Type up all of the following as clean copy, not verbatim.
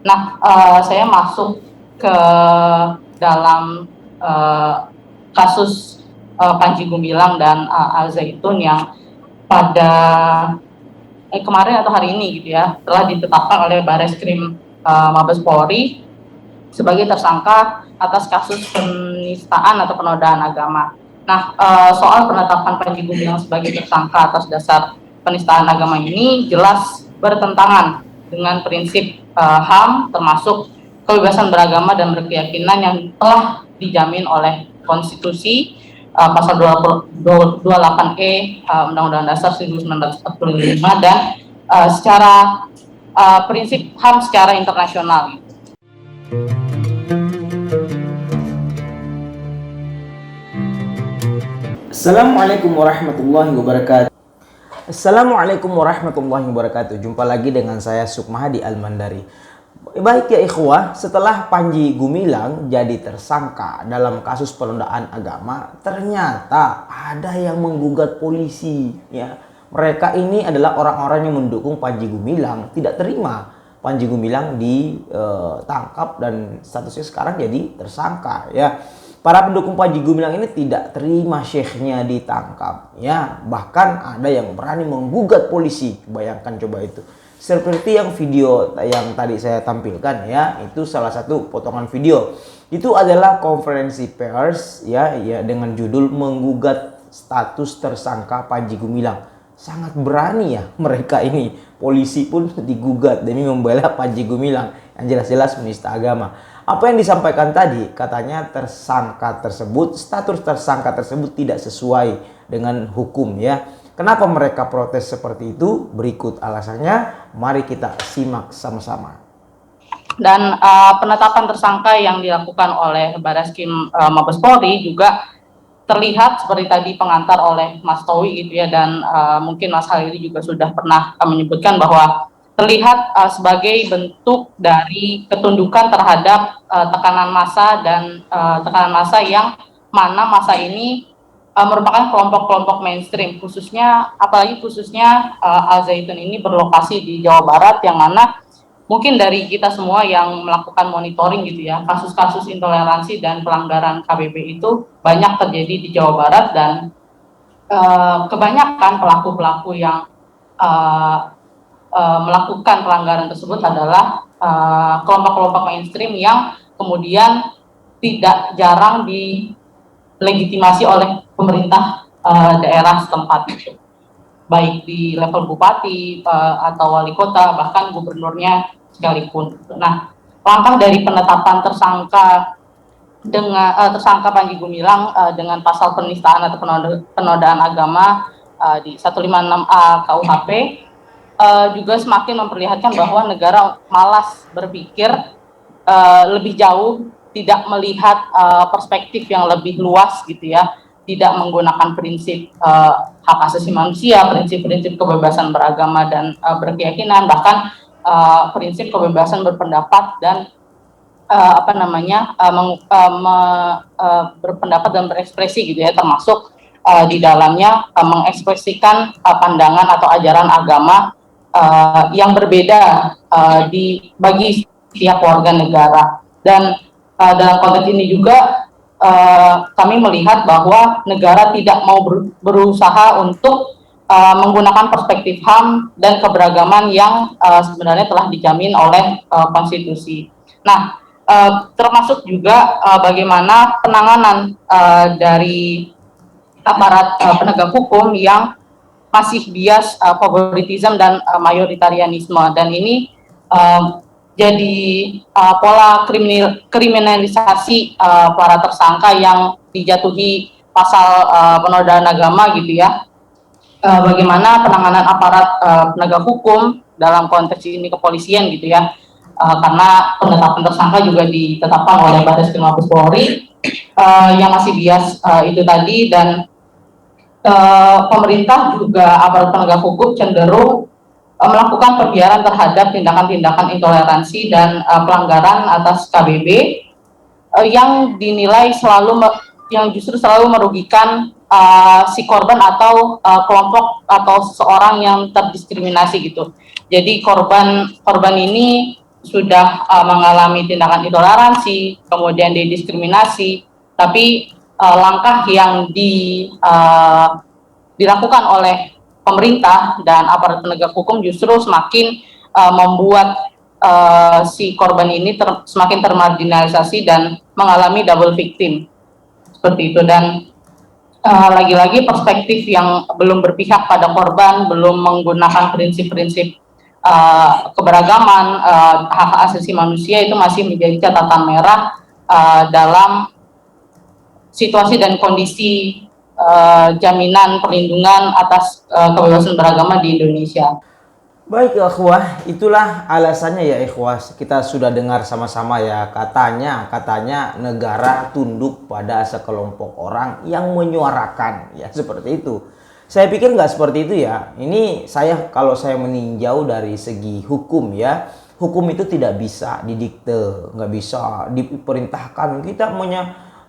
Nah, saya masuk ke dalam kasus Panji Gumilang dan Al Zaitun yang pada kemarin atau hari ini gitu ya telah ditetapkan oleh Bareskrim Mabes Polri sebagai tersangka atas kasus penistaan atau penodaan agama. Nah, soal penetapan Panji Gumilang sebagai tersangka atas dasar penistaan agama ini jelas bertentangan dengan prinsip HAM, termasuk kebebasan beragama dan berkeyakinan yang telah dijamin oleh konstitusi pasal 28E Undang-Undang Dasar 1945 dan secara prinsip HAM secara internasional. Assalamualaikum warahmatullahi wabarakatuh. Assalamualaikum warahmatullahi wabarakatuh. Jumpa lagi dengan saya Sukmahadi Al-Mandari. Baik ya ikhwah, setelah Panji Gumilang jadi tersangka dalam kasus penodaan agama, ternyata ada yang menggugat polisi ya. Mereka ini adalah orang-orang yang mendukung Panji Gumilang, tidak terima Panji Gumilang ditangkap dan statusnya sekarang jadi tersangka ya. Para pendukung Panji Gumilang ini tidak terima syekhnya ditangkap ya, bahkan ada yang berani menggugat polisi. Bayangkan coba itu. Seperti yang video yang tadi saya tampilkan ya, itu salah satu potongan video. Itu adalah konferensi pers ya dengan judul menggugat status tersangka Panji Gumilang. Sangat berani ya mereka ini. Polisi pun digugat demi membela Panji Gumilang yang jelas-jelas menista agama. Apa yang disampaikan tadi, katanya status tersangka tersebut tidak sesuai dengan hukum ya. Kenapa mereka protes seperti itu? Berikut alasannya, mari kita simak sama-sama. Dan penetapan tersangka yang dilakukan oleh Bareskrim Mabes Polri juga terlihat seperti tadi pengantar oleh Mas Towi gitu ya, dan mungkin Mas Halili juga sudah pernah menyebutkan bahwa terlihat sebagai bentuk dari ketundukan terhadap tekanan massa dan tekanan massa yang mana massa ini merupakan kelompok-kelompok mainstream, apalagi khususnya Al Zaitun ini berlokasi di Jawa Barat, yang mana mungkin dari kita semua yang melakukan monitoring gitu ya, kasus-kasus intoleransi dan pelanggaran KBB itu banyak terjadi di Jawa Barat, dan kebanyakan pelaku-pelaku yang melakukan pelanggaran tersebut adalah kelompok-kelompok mainstream yang kemudian tidak jarang dilegitimasi oleh pemerintah daerah setempat, baik di level bupati atau wali kota, bahkan gubernurnya sekalipun. Nah, langkah dari penetapan tersangka Panji Gumilang dengan pasal penistaan atau penodaan agama di 156A KUHP juga semakin memperlihatkan bahwa negara malas berpikir lebih jauh, tidak melihat perspektif yang lebih luas gitu ya, tidak menggunakan prinsip hak asasi manusia, prinsip-prinsip kebebasan beragama dan berkeyakinan, bahkan prinsip kebebasan berpendapat dan berpendapat dan berekspresi gitu ya, termasuk di dalamnya mengekspresikan pandangan atau ajaran agama yang berbeda bagi setiap warga negara. Dan dalam konteks ini juga kami melihat bahwa negara tidak mau berusaha untuk menggunakan perspektif HAM dan keberagaman yang sebenarnya telah dijamin oleh konstitusi. Nah, termasuk juga bagaimana penanganan dari aparat penegak hukum yang masih bias favoritism dan mayoritarianisme, dan ini jadi pola kriminalisasi para tersangka yang dijatuhi pasal penodaan agama gitu ya. Bagaimana penanganan aparat penegak hukum dalam konteks ini kepolisian gitu ya, karena penetapan tersangka juga ditetapkan oleh Bareskrim Mabes Polri yang masih bias itu tadi, dan pemerintah juga aparat penegak hukum cenderung melakukan pembiaran terhadap tindakan-tindakan intoleransi dan pelanggaran atas KBB yang dinilai yang justru selalu merugikan si korban atau kelompok atau seseorang yang terdiskriminasi gitu. Jadi korban ini sudah mengalami tindakan intoleransi, kemudian didiskriminasi, tapi langkah yang dilakukan oleh pemerintah dan aparat penegak hukum justru semakin membuat si korban ini semakin termarginalisasi dan mengalami double victim seperti itu. Dan lagi-lagi perspektif yang belum berpihak pada korban, belum menggunakan prinsip-prinsip keberagaman, hak asasi manusia itu masih menjadi catatan merah dalam situasi dan kondisi jaminan perlindungan atas kebebasan beragama di Indonesia. Baik ikhwah, itulah alasannya ya ikhwah. Kita sudah dengar sama-sama ya, katanya negara tunduk pada sekelompok orang yang menyuarakan, ya seperti itu. Saya pikir nggak seperti itu ya. Ini kalau saya meninjau dari segi hukum ya, hukum itu tidak bisa didikte, nggak bisa diperintahkan kita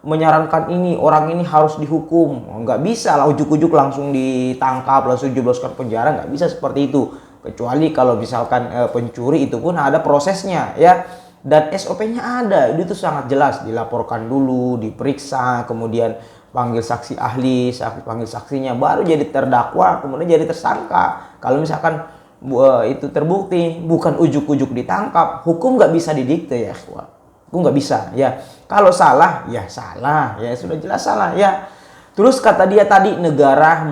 menyarankan ini orang ini harus dihukum, nggak bisa lah ujuk-ujuk langsung ditangkap langsung jebloskan penjara, nggak bisa seperti itu. Kecuali kalau misalkan pencuri itu pun ada prosesnya ya, dan SOP-nya ada, itu sangat jelas, dilaporkan dulu, diperiksa, kemudian panggil saksi ahli, panggil saksinya, baru jadi terdakwa, kemudian jadi tersangka. Kalau misalkan itu terbukti, bukan ujuk-ujuk ditangkap. Hukum nggak bisa didikte ya, hukum nggak bisa ya. Kalau salah ya salah, ya sudah jelas salah ya. Terus kata dia tadi negara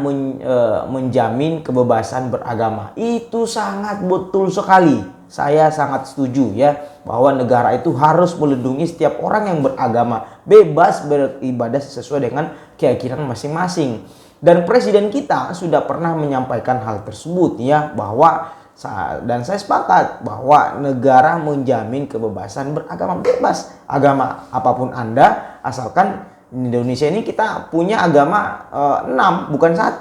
menjamin kebebasan beragama. Itu sangat betul sekali. Saya sangat setuju ya bahwa negara itu harus melindungi setiap orang yang beragama, bebas beribadah sesuai dengan keyakinan masing-masing. Dan presiden kita sudah pernah menyampaikan hal tersebut ya, bahwa dan saya sepakat bahwa negara menjamin kebebasan beragama, bebas agama apapun Anda, asalkan di Indonesia ini kita punya agama 6, bukan 1.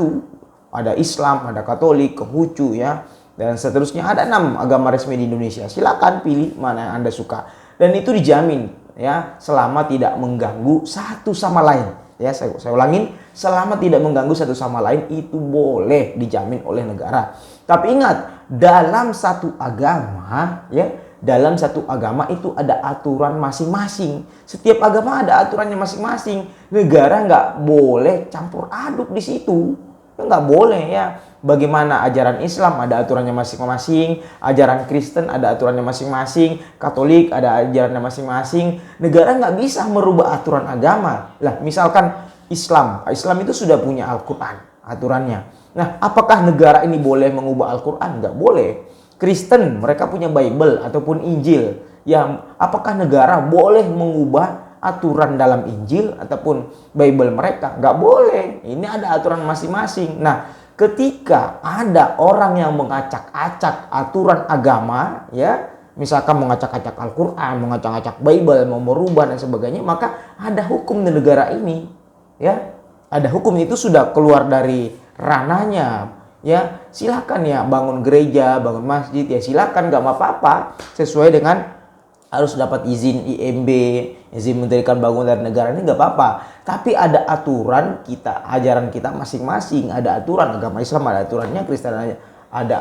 Ada Islam, ada Katolik, Konghucu ya, dan seterusnya. Ada 6 agama resmi di Indonesia. Silakan pilih mana yang Anda suka. Dan itu dijamin ya, selama tidak mengganggu satu sama lain. Ya, saya ulangin, selama tidak mengganggu satu sama lain itu boleh dijamin oleh negara. Tapi ingat, dalam satu agama ya, dalam satu agama itu ada aturan masing-masing. Setiap agama ada aturannya masing-masing. Negara nggak boleh campur aduk di situ. Nggak boleh ya. Bagaimana ajaran Islam ada aturannya masing-masing, ajaran Kristen ada aturannya masing-masing, Katolik ada ajarannya masing-masing. Negara nggak bisa merubah aturan agama. Lah, misalkan Islam itu sudah punya Al-Quran aturannya. Nah, apakah negara ini boleh mengubah Al-Quran? Nggak boleh. Kristen mereka punya Bible ataupun Injil. Ya, apakah negara boleh mengubah aturan dalam Injil ataupun Bible mereka? Nggak boleh. Ini ada aturan masing-masing. Nah, ketika ada orang yang mengacak-acak aturan agama, ya, misalkan mengacak-acak Al-Quran, mengacak-acak Bible, mau merubah dan sebagainya, maka ada hukum di negara ini. Ya, ada hukum, itu sudah keluar dari ranahnya. Ya, silakan ya bangun gereja, bangun masjid, ya silakan, nggak apa-apa, sesuai dengan harus dapat izin IMB, izin mendirikan bangunan negara, ini nggak apa-apa. Tapi ada aturan kita, ajaran kita masing-masing, ada aturan agama Islam, ada aturannya, Kristen ada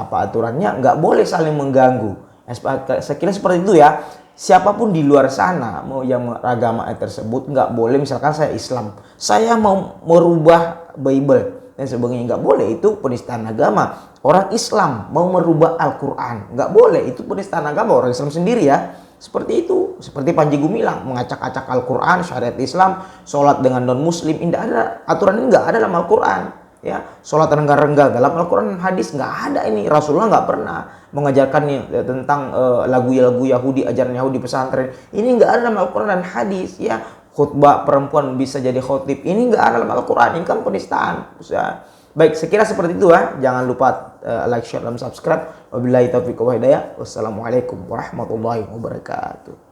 aturannya, nggak boleh saling mengganggu. Saya kira seperti itu ya. Siapapun di luar sana mau yang agama tersebut nggak boleh, misalkan saya Islam, saya mau merubah Bible dan sebagainya, nggak boleh, itu penistaan agama. Orang Islam mau merubah Al-Quran, nggak boleh, itu penistaan agama orang Islam sendiri ya. Seperti itu, seperti Panji Gumilang mengacak-acak Al-Quran, syariat Islam, sholat dengan non Muslim, tidak ada aturan ini, nggak ada dalam Al-Quran. Ya, sholat renggal-renggal dalam Al-Quran dan hadis nggak ada ini. Rasulullah nggak pernah mengajarkan tentang lagu-lagu Yahudi, ajaran Yahudi pesantren. Ini nggak ada dalam Al-Quran dan hadis. Ya, khutbah perempuan bisa jadi khotib, ini nggak ada dalam Al-Quran. Ini kan penistaan. Baik, sekira seperti itu ya. Jangan lupa like, share, dan subscribe. Wabillahi taufiq wal hidayah. Wassalamualaikum warahmatullahi wabarakatuh.